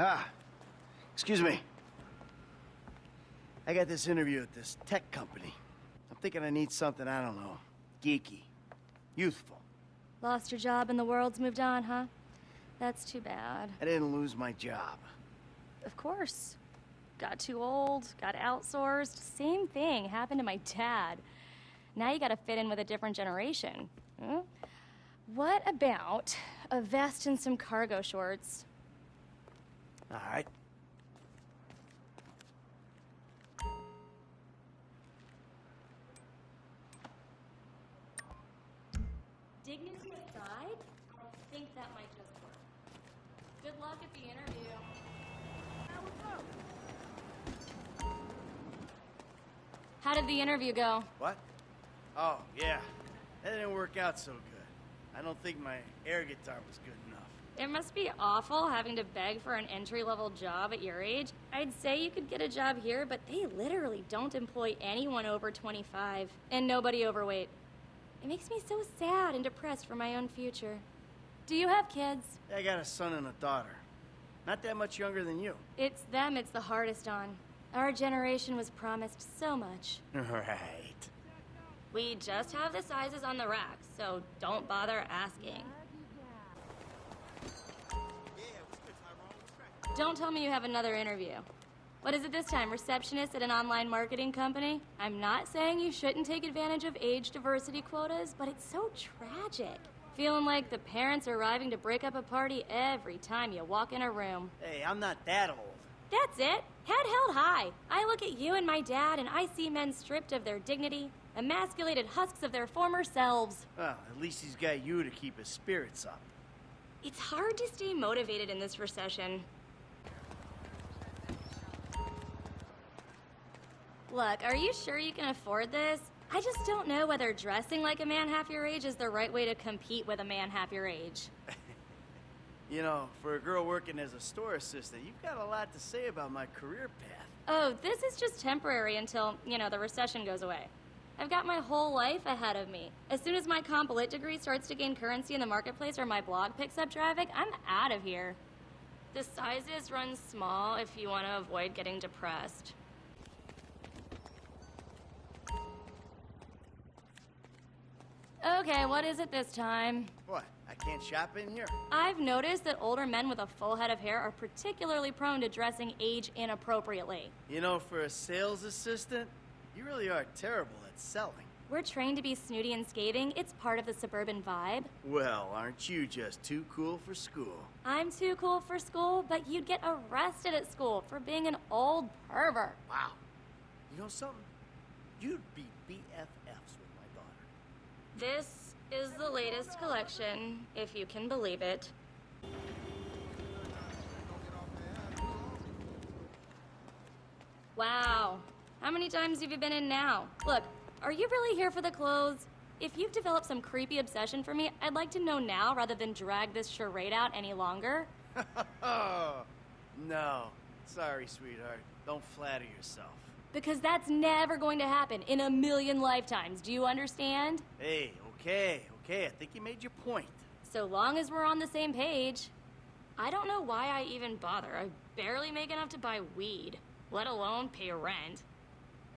Ah, excuse me. I got this interview at this tech company. I'm thinking I need something, I don't know, geeky, youthful. Lost your job and the world's moved on, huh? That's too bad. I didn't lose my job. Of course. Got too old, got outsourced. Same thing happened to my dad. Now you gotta fit in with a different generation. Hmm? What about a vest and some cargo shorts? All right. Dignity aside, I think that might just work. Good luck at the interview. How did the interview go? What? Oh, yeah. That didn't work out so good. I don't think my air guitar was good enough. It must be awful having to beg for an entry-level job at your age. I'd say you could get a job here, but they literally don't employ anyone over 25, and nobody overweight. It makes me so sad and depressed for my own future. Do you have kids? I got a son and a daughter. Not that much younger than you. It's them it's the hardest on. Our generation was promised so much. Right. We just have the sizes on the rack, so don't bother asking. Don't tell me you have another interview. What is it this time, receptionist at an online marketing company? I'm not saying you shouldn't take advantage of age diversity quotas, but it's so tragic. Feeling like the parents are arriving to break up a party every time you walk in a room. Hey, I'm not that old. That's it. Head held high. I look at you and my dad and I see men stripped of their dignity, emasculated husks of their former selves. Well, at least he's got you to keep his spirits up. It's hard to stay motivated in this recession. Look, are you sure you can afford this? I just don't know whether dressing like a man half your age is the right way to compete with a man half your age. You know, for a girl working as a store assistant, you've got a lot to say about my career path. Oh, this is just temporary until, the recession goes away. I've got my whole life ahead of me. As soon as my comp lit degree starts to gain currency in the marketplace or my blog picks up traffic, I'm out of here. The sizes run small if you want to avoid getting depressed. Okay, what is it this time? What, I can't shop in here? I've noticed that older men with a full head of hair are particularly prone to dressing age inappropriately. You know, for a sales assistant, you really are terrible at selling. We're trained to be snooty and scathing. It's part of the suburban vibe. Well, aren't you just too cool for school? I'm too cool for school, but you'd get arrested at school for being an old pervert. Wow. You know something? You'd be BFFs with my daughter. This is the latest collection, if you can believe it. Wow. How many times have you been in now? Look, are you really here for the clothes? If you've developed some creepy obsession for me, I'd like to know now rather than drag this charade out any longer. No. Sorry, sweetheart. Don't flatter yourself. Because that's never going to happen in a million lifetimes. Do you understand? Hey, okay. I think you made your point. So long as we're on the same page. I don't know why I even bother. I barely make enough to buy weed, let alone pay rent.